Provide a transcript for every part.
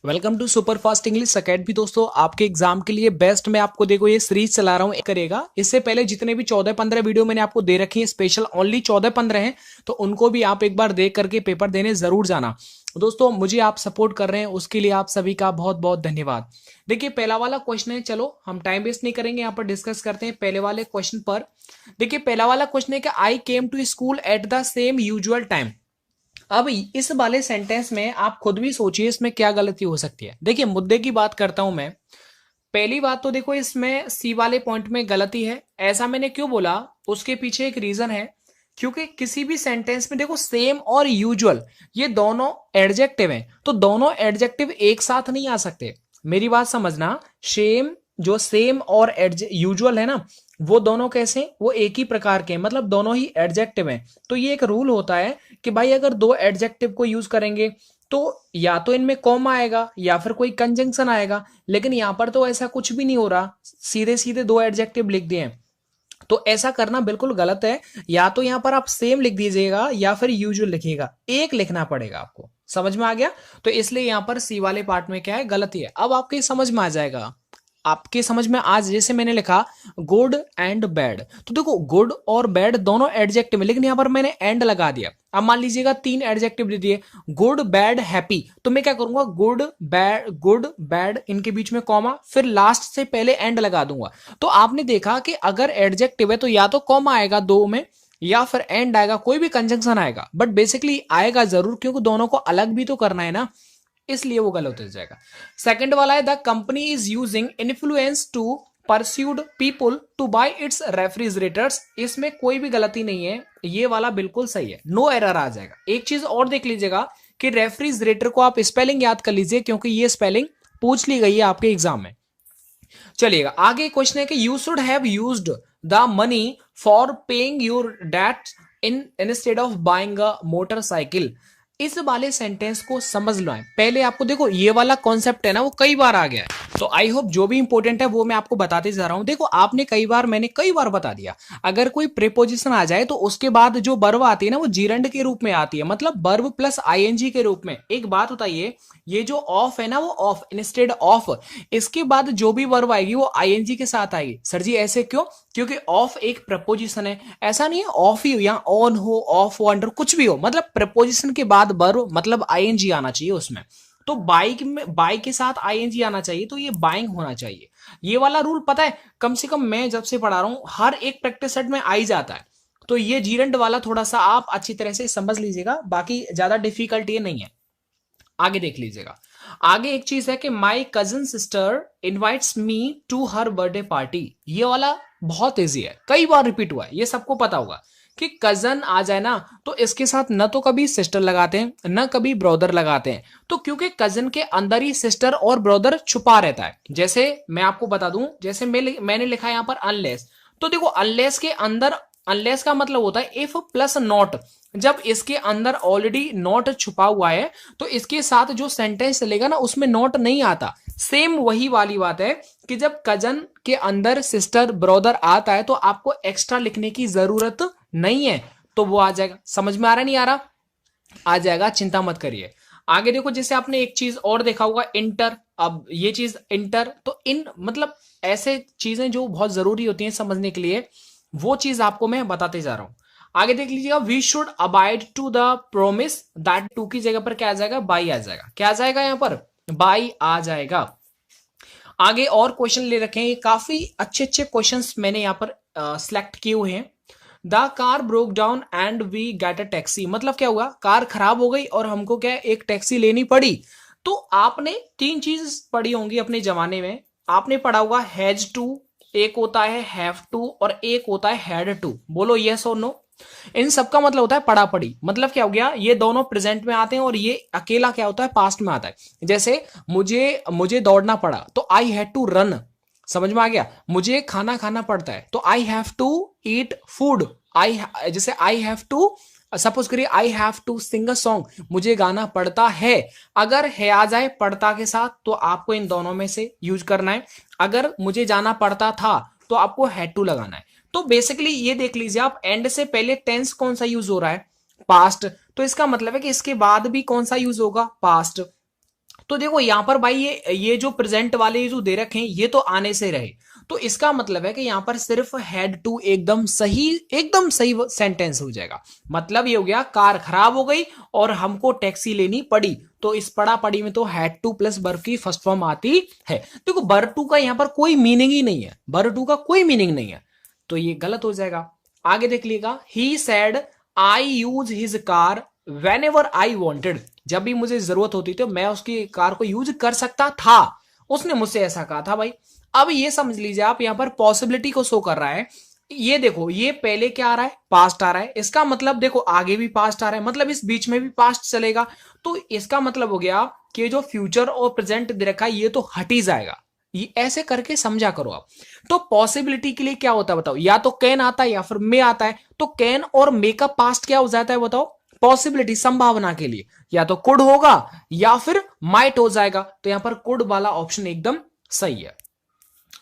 Welcome to super fast English academy. दोस्तों, आपके exam के लिए बेस्ट मैं आपको देखो ये सीरीज चला रहा हूँ करेगा। इससे पहले जितने भी 14-15 वीडियो मैंने आपको दे रखी है, स्पेशल ओनली 14-15 हैं, तो उनको भी आप एक बार देख करके पेपर देने जरूर जाना। दोस्तों, मुझे आप सपोर्ट कर रहे हैं, उसके लिए आप सभी का बहुत बहुत धन्यवाद। देखिए, पहला वाला क्वेश्चन है, चलो हम टाइम वेस्ट नहीं करेंगे, यहाँ पर डिस्कस करते हैं पहले वाले क्वेश्चन पर। देखिए, पहला वाला क्वेश्चन है कि I came to school at the same usual time. अब इस वाले सेंटेंस में आप खुद भी सोचिए इसमें क्या गलती हो सकती है। देखिए, मुद्दे की बात करता हूं मैं। पहली बात तो देखो, इसमें सी वाले पॉइंट में गलती है। ऐसा मैंने क्यों बोला, उसके पीछे एक रीजन है। क्योंकि किसी भी सेंटेंस में देखो सेम और यूजुअल ये दोनों एडजेक्टिव हैं, तो दोनों एडजेक्टिव एक साथ नहीं आ सकते। मेरी बात समझना। सेम और यूजुअल है ना, वो दोनों कैसे, वो एक ही प्रकार के हैं, मतलब दोनों ही एडजेक्टिव हैं। तो ये एक रूल होता है कि भाई अगर दो एडजेक्टिव को यूज करेंगे तो या तो इनमें कॉमा आएगा या फिर कोई कंजंक्शन आएगा। लेकिन यहां पर तो ऐसा कुछ भी नहीं हो रहा, सीधे सीधे दो एडजेक्टिव लिख दिए हैं। तो ऐसा करना बिल्कुल गलत है। या तो यहां पर आप सेम लिख दीजिएगा या फिर यूजुअल लिखिएगा, एक लिखना पड़ेगा आपको। समझ में आ गया? तो इसलिए यहां पर सी वाले पार्ट में क्या है, गलती है। अब आपके समझ में आ जाएगा। आपके समझ में आज जैसे मैंने लिखा गुड एंड बैड, तो देखो गुड और बैड दोनों एडजेक्टिव में, लेकिन यहां पर मैंने एंड लगा दिया। अब मान लीजिएगा तीन एडजेक्टिव दे दिए, गुड बैड हैप्पी, तो मैं क्या करूंगा, गुड बैड इनके बीच में कॉमा, फिर लास्ट से पहले एंड लगा दूंगा। तो आपने देखा कि अगर एडजेक्टिव है तो या तो कॉमा आएगा दो में या फिर एंड आएगा, कोई भी कंजंक्शन आएगा, बट बेसिकली आएगा जरूर, क्योंकि दोनों को अलग भी तो करना है ना, इसलिए वो गलत हो जाएगा। सेकंड वाला है the company is using influence to persuade people to buy its refrigerators. इसमें कोई भी गलती नहीं है, ये वाला बिल्कुल सही है, नो एरर आ जाएगा। एक चीज और देख लीजिएगा कि रेफ्रिजरेटर को आप स्पेलिंग याद कर लीजिए, क्योंकि ये स्पेलिंग पूछ ली गई है आपके एग्जाम में। चलिएगा आगे, क्वेश्चन है कि you should have used the money for paying your debt instead of buying a motorcycle. इस वाले सेंटेंस को समझ लो है। पहले आपको देखो ये वाला कॉन्सेप्ट है ना, वो कई बार आ गया है, तो आई होप जो भी इंपॉर्टेंट है वो मैं आपको बताते जा रहा हूं। देखो आपने मैंने कई बार बता दिया, अगर कोई प्रीपोजिशन आ जाए तो उसके बाद जो वर्ब आती है ना, वो जीरंड के रूप में आती है, मतलब वर्ब प्लस आईएनजी के रूप में। एक बात बताइए, ये जो ऑफ है ना, वो ऑफ इंस्टेड ऑफ, इसके बाद जो भी वर्ब आएगी वो आईएनजी के साथ आएगी। सर जी ऐसे क्यों? क्योंकि ऑफ एक प्रपोजिशन है। ऐसा नहीं है ऑफ ही हो, या ऑन हो, ऑफ हो, अंडर, कुछ भी हो, मतलब प्रपोजिशन के बाद वर्ब मतलब आईएनजी आना चाहिए उसमें। तो बाइक में बाई के साथ आईएनजी आना चाहिए, तो ये बाइंग होना चाहिए। ये वाला रूल पता है, कम से कम मैं जब से पढ़ा रहा हूं हर एक प्रैक्टिस सेट में आ ही जाता है। तो ये जीरंड वाला थोड़ा सा आप अच्छी तरह से समझ लीजिएगा, बाकी ज्यादा डिफिकल्ट ये नहीं है। आगे देख लीजिएगा। आगे एक चीज है कि my cousin sister invites me to her birthday party. ये वाला बहुत इजी है, कई बार रिपीट हुआ है, ये सबको पता होगा कि कजन आ जाए ना तो इसके साथ न तो कभी सिस्टर लगाते हैं न कभी ब्रदर लगाते हैं। तो क्योंकि कजन के अंदर ही सिस्टर और ब्रदर छुपा रहता है। जैसे मैं आपको बता दूं, जैसे मैंने लिखा है यहां पर अनलेस, तो देखो अनलेस के अंदर, अनलेस का मतलब होता है इफ प्लस नॉट। जब इसके अंदर ऑलरेडी नॉट छुपा हुआ है तो इसके साथ जो सेंटेंस चलेगा ना उसमें नॉट नहीं आता। सेम वही वाली बात है कि जब कजन के अंदर सिस्टर ब्रदर आता है तो आपको एक्स्ट्रा लिखने की जरूरत नहीं है, तो वो आ जाएगा। समझ में आ रहा नहीं आ रहा? आ जाएगा, चिंता मत करिए। आगे देखो, जैसे आपने एक चीज और देखा होगा इंटर। अब ये चीज इंटर, तो इन मतलब ऐसे चीजें जो बहुत जरूरी होती हैं समझने के लिए, वो चीज आपको मैं बताते जा रहा हूं। आगे देख लीजिएगा, we should abide to the promise that, to की जगह पर क्या आ जाएगा, बाई आ जाएगा। क्या आ जाएगा यहां पर? बाई आ जाएगा। आगे और क्वेश्चन ले रखे हैं, ये काफी अच्छे अच्छे क्वेश्चंस मैंने यहां पर सिलेक्ट किए हुए हैं। The car broke down and we get a taxi, मतलब क्या हुआ, कार खराब हो गई और हमको क्या एक टैक्सी लेनी पड़ी। तो आपने तीन चीज पढ़ी होंगी अपने जमाने में। आपने पढ़ा होगा हैज टू, एक होता है हैव टू, और एक होता है हैड टू। बोलो यस और नो। इन सबका मतलब होता है पढ़ा पढ़ी। मतलब क्या हो गया, ये दोनों प्रेजेंट में आते हैं और ये अकेला क्या होता है, पास्ट में आता है। जैसे मुझे मुझे दौड़ना पड़ा तो आई हैड टू रन। समझ में आ गया? मुझे खाना खाना पड़ता है तो I have to eat food. जैसे आई हैव टू, सपोज करिए I have to sing a song, मुझे गाना पड़ता है। अगर है आ जाए पड़ता के साथ तो आपको इन दोनों में से यूज करना है। अगर मुझे जाना पड़ता था तो आपको हैड टू लगाना है। तो बेसिकली ये देख लीजिए आप, एंड से पहले टेंस कौन सा यूज हो रहा है, पास्ट। तो इसका मतलब है कि इसके बाद भी कौन सा यूज होगा, पास्ट। तो देखो यहां पर भाई ये जो प्रेजेंट वाले जो दे रखे हैं ये तो आने से रहे, तो इसका मतलब है कि यहां पर सिर्फ हैड टू एकदम सही सेंटेंस हो जाएगा। मतलब ये हो गया कार खराब हो गई और हमको टैक्सी लेनी पड़ी, तो इस पड़ा पड़ी में तो हैड टू प्लस वर्ब की फर्स्ट फॉर्म आती है। देखो वर्ब टू का यहां पर कोई मीनिंग ही नहीं है, वर्ब टू का कोई मीनिंग नहीं है, तो ये गलत हो जाएगा। आगे देख लीजिएगा, he said I use his car when ever I wanted, जब भी मुझे जरूरत होती थी मैं उसकी कार को यूज कर सकता था, उसने मुझसे ऐसा कहा था भाई। अब ये समझ लीजिए आप यहां पर पॉसिबिलिटी को शो कर रहा है, ये देखो ये पहले क्या आ रहा है, पास्ट आ रहा है, इसका मतलब देखो आगे भी पास्ट आ रहा है, मतलब इस बीच में भी पास्ट चलेगा, तो इसका मतलब हो गया कि जो फ्यूचर और प्रेजेंट दे रखा है ये तो हट ही जाएगा। ये ऐसे करके समझा करो आप। तो पॉसिबिलिटी के लिए क्या होता है बताओ, या तो कैन आता है या फिर मे आता है, तो कैन और मे का पास्ट क्या हो जाता है बताओ, पॉसिबिलिटी संभावना के लिए, या तो कुड होगा या फिर माइट हो जाएगा, तो यहां पर कुड वाला ऑप्शन एकदम सही है।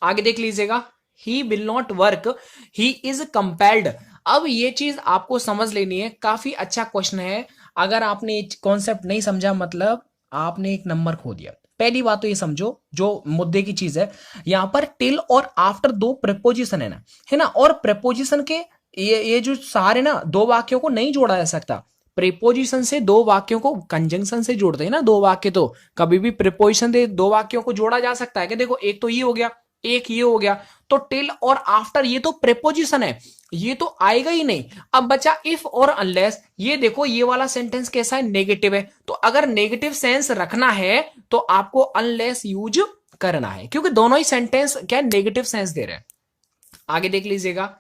आगे देख लीजिएगा, he will not work he is compelled. अब ये चीज आपको समझ लेनी है, काफी अच्छा क्वेश्चन है, अगर आपने कॉन्सेप्ट नहीं समझा मतलब आपने एक नंबर खो दिया। पहली बात तो ये समझो जो मुद्दे की चीज है, यहां पर टिल और आफ्टर दो प्रेपोजिशन है ना, और प्रेपोजिशन के ये जो सारे ना दो वाक्यों को नहीं जोड़ा जा सकता। प्रीपोजिशन से दो वाक्यों को कंजंक्शन से जोड़ते हैं ना दो वाक्य, तो कभी भी प्रीपोजिशन से दो वाक्यों को जोड़ा जा सकता है कि देखो एक तो ये हो गया एक ये हो गया, तो टिल और आफ्टर ये तो प्रीपोजिशन है, ये तो आएगा ही नहीं। अब बचा इफ और अनलेस, ये देखो ये वाला सेंटेंस कैसा है, नेगेटिव है, तो अगर नेगेटिव सेंस रखना है तो आपको अनलेस यूज करना है, क्योंकि दोनों ही सेंटेंस क्या नेगेटिव सेंस दे रहे हैं। आगे देख लीजिएगा,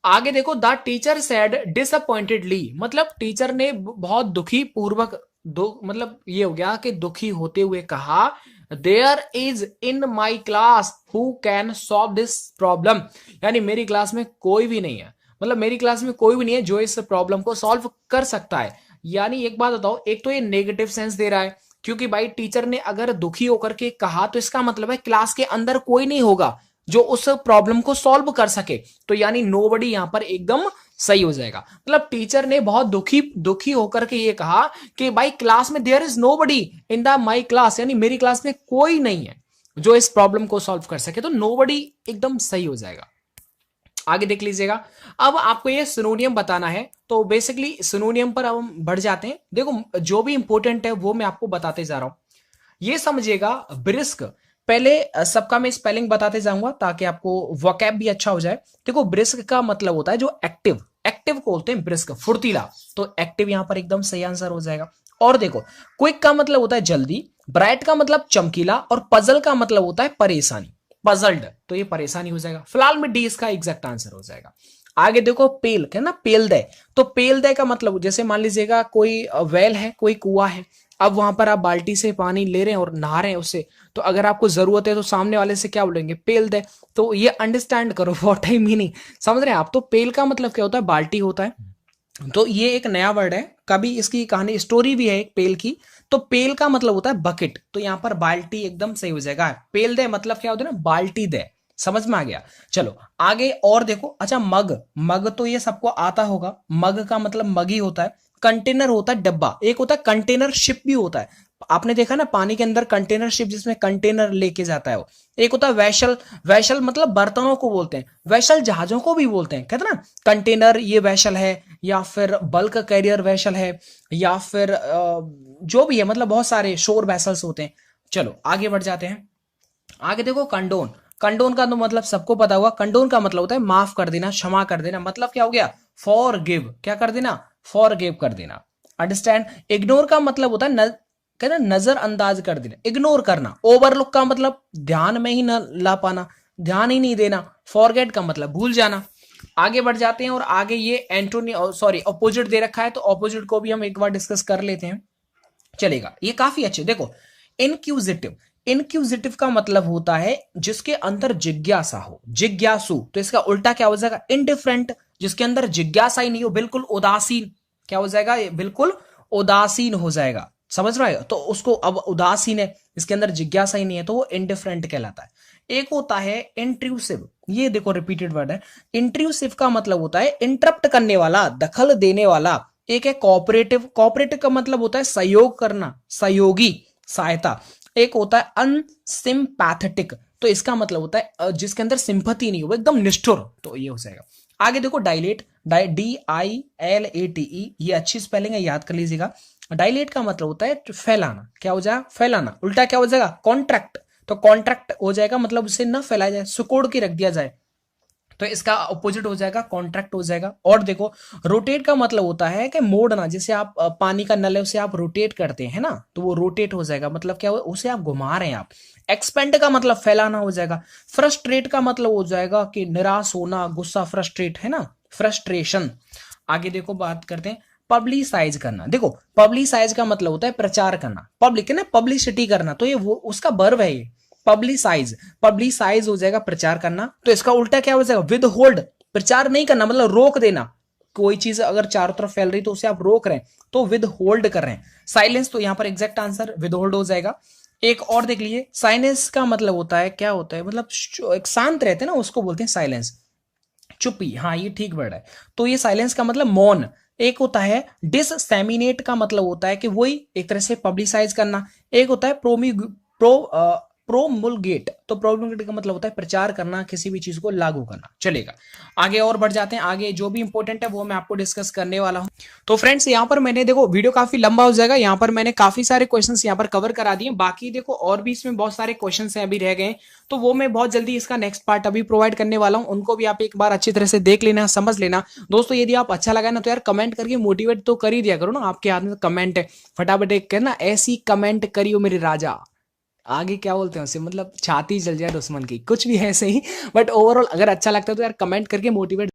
आगे देखो, द टीचर सेड डिसअपॉइंटेडली, मतलब टीचर ने बहुत दुखी पूर्वक मतलब ये हो गया कि दुखी होते हुए कहा, there is in my class who can solve this problem, यानी मेरी क्लास में कोई भी नहीं है, मतलब मेरी क्लास में कोई भी नहीं है जो इस प्रॉब्लम को सॉल्व कर सकता है। यानी एक बात बताओ, एक तो ये नेगेटिव सेंस दे रहा है, क्योंकि भाई टीचर ने अगर दुखी होकर के कहा तो इसका मतलब है क्लास के अंदर कोई नहीं होगा जो उस प्रॉब्लम को सॉल्व कर सके, तो यानी नोबडी यहां पर एकदम सही हो जाएगा। मतलब टीचर ने बहुत दुखी होकर के ये कहा कि भाई क्लास में there is nobody in the my class, यानी मेरी क्लास में कोई नहीं है जो इस प्रॉब्लम को सॉल्व कर सके, तो नोबडी एकदम सही हो जाएगा। आगे देख लीजिएगा, अब आपको ये सिनोनियम बताना है, तो बेसिकली सिनोनियम पर हम बढ़ जाते हैं। देखो जो भी इंपॉर्टेंट है वो मैं आपको बताते जा रहा हूं, ये समझिएगा। ब्रिस्क, पहले सबका मैं स्पेलिंग बताते जाऊंगा ताकि आपको वोकैब भी अच्छा हो जाए। देखो ब्रिस्क का मतलब होता है जो एक्टिव, एक्टिव को बोलते हैं ब्रिस्क, फुर्तीला, तो एक्टिव यहां पर एकदम सही आंसर हो जाएगा। और देखो क्विक का मतलब होता है जल्दी, ब्राइट का मतलब चमकीला, और पजल का मतलब होता है परेशानी, पजल्ड, तो ये परेशानी हो जाएगा। फिलहाल में डी इसका एग्जैक्ट आंसर हो जाएगा। आगे देखो पेल, क्या ना पेलदय, तो पेलदय का मतलब जैसे मान लीजिएगा कोई वेल है, कोई कुआं है, अब वहां पर आप बाल्टी से पानी ले रहे हैं और नहा रहे हैं उससे, तो अगर आपको जरूरत है तो सामने वाले से क्या बोलेंगे, पेल दे। तो ये अंडरस्टैंड करो व्हाट आई मीनिंग, समझ रहे हैं आप। तो पेल का मतलब क्या होता है, बाल्टी होता है, तो ये एक नया वर्ड है, कभी इसकी कहानी स्टोरी भी है एक पेल की। तो पेल का मतलब होता है बकेट, तो यहां पर बाल्टी एकदम सही हो जाएगा। पेल दे मतलब क्या होता है ना, बाल्टी दे, समझ में आ गया। चलो आगे और देखो, अच्छा मग, मग तो ये सबको आता होगा, मग का मतलब मग ही होता है। कंटेनर होता है डब्बा, एक होता है कंटेनर शिप भी होता है, आपने देखा ना पानी के अंदर कंटेनर शिप जिसमें कंटेनर लेके जाता है वो। एक होता है वैशल, वैशल मतलब बर्तनों को बोलते हैं, वैशल जहाजों को भी बोलते हैं, कहते ना कंटेनर ये वैशल है, या फिर बल्क कैरियर वैशल है, या फिर जो भी है, मतलब बहुत सारे शोर वैसल्स होते हैं। चलो आगे बढ़ जाते हैं। आगे देखो कंडोन, कंडोन का तो मतलब सबको पता होगा, कंडोन का मतलब होता है माफ कर देना, क्षमा कर देना, मतलब क्या हो गया, फॉर गिव, क्या कर देना, फॉर गिव कर देना, अंडरस्टैंड। इग्नोर का मतलब होता है कहना नजरअंदाज कर देना, इग्नोर करना। ओवरलुक का मतलब ध्यान में ही न ला पाना, ध्यान ही नहीं देना। फॉरगेट का मतलब भूल जाना। आगे बढ़ जाते हैं, और आगे ये एंटोनी सॉरी ऑपोजिट दे रखा है, तो ऑपोजिट को भी हम एक बार डिस्कस कर लेते हैं, चलेगा। ये काफी अच्छे, देखो इनक्यूजिटिव, इनक्यूजिटिव का मतलब होता है जिसके अंदर जिज्ञासा हो, जिज्ञासु, तो इसका उल्टा क्या हो जाएगा, इनडिफरेंट, जिसके अंदर जिज्ञासा ही नहीं हो, बिल्कुल उदासीन, क्या हो जाएगा, बिल्कुल उदासीन हो जाएगा, समझ रहे हो। तो उसको अब उदासीन है, इसके अंदर जिज्ञासा ही नहीं है, तो वो इनडिफरेंट कहलाता है। एक होता है इंट्रूसिव, ये देखो रिपीटेड वर्ड है। इंट्रूसिव का मतलब होता है इंटरप्ट करने वाला, दखल देने वाला। एक है कोऑपरेटिव, कोऑपरेटिव का मतलब होता है सहयोग करना, सहयोगी, सहायता। एक होता है अनसिम्पैथेटिक, तो इसका मतलब होता है जिसके अंदर सिंपैथी नहीं हो, एकदम निष्ठुर, तो ये हो जाएगा। आगे देखो डायलेट, DILATE, ये अच्छी स्पेलिंग है, याद कर लीजिएगा। डायलेट का मतलब होता है फैलाना, क्या हो जाएगा, फैलाना। उल्टा क्या हो जाएगा, कॉन्ट्रैक्ट, तो कॉन्ट्रैक्ट हो जाएगा मतलब उसे ना फैलाया जाए, सिकोड़ के रख दिया जाए, तो इसका अपोजिट हो जाएगा कॉन्ट्रैक्ट हो जाएगा। और देखो रोटेट का मतलब होता है कि मोड़ना, जैसे आप पानी का नल है उसे आप रोटेट करते हैं ना, तो वो रोटेट हो जाएगा, मतलब क्या हो, उसे आप घुमा रहे हैं आप। एक्सपेंड का मतलब फैलाना हो जाएगा। फ्रस्ट्रेट का मतलब हो जाएगा कि निराश होना, गुस्सा, फ्रस्ट्रेट है ना, फ्रस्ट्रेशन। आगे देखो बात करते हैं पब्लिसाइज करना। देखो पब्लिसाइज का मतलब होता है प्रचार करना, पब्लिक है ना, पब्लिसिटी करना, तो ये वो उसका वर्ब है ये पब्लिसाइज। पब्लिसाइज हो जाएगा प्रचार करना, तो इसका उल्टा क्या हो जाएगा, विद होल्ड, प्रचार नहीं करना मतलब रोक देना, कोई चीज अगर चारों तरफ फैल रही तो उसे आप रोक रहे हैं, तो विद होल्ड कर रहे हैं। साइलेंस, तो यहां पर एग्जैक्ट आंसर विद होल्ड हो जाएगा। एक और देख लीजिए, साइलेंस का मतलब होता है, क्या होता है, मतलब एक शांत रहते हैं ना, उसको बोलते हैं साइलेंस, चुप्पी, हाँ ये ठीक वर्ड है। तो ये साइलेंस का मतलब मौन। एक होता है डिससेमिनेट का मतलब होता है कि वही एक तरह से पब्लिसाइज करना। एक होता है प्रोमुलगेट, तो प्रोमुलगेट का मतलब होता है प्रचार करना, किसी भी चीज को लागू करना। चलेगा, आगे और बढ़ जाते हैं। आगे जो भी इंपॉर्टेंट है वो मैं आपको डिस्कस करने वाला हूं। तो फ्रेंड्स यहाँ पर मैंने, देखो वीडियो काफी लंबा हो जाएगा, यहाँ पर मैंने काफी सारे क्वेश्चंस यहाँ पर कवर करा दिए। बाकी देखो और भी इसमें बहुत सारे क्वेश्चंस हैं अभी रह गए, तो वो मैं बहुत जल्दी इसका नेक्स्ट पार्ट अभी प्रोवाइड करने वाला हूं, उनको भी आप एक बार अच्छी तरह से देख लेना, समझ लेना। दोस्तों यदि आप अच्छा लगा ना तो यार कमेंट करके मोटिवेट तो कर ही दिया करो ना, आपके हाथ में कमेंट है, फटाफट एक करना, ऐसी कमेंट करियो मेरे राजा, आगे क्या बोलते हैं उसे, मतलब छाती जल जाए दुश्मन की, कुछ भी ऐसे ही। बट ओवरऑल अगर अच्छा लगता है तो यार कमेंट करके मोटिवेट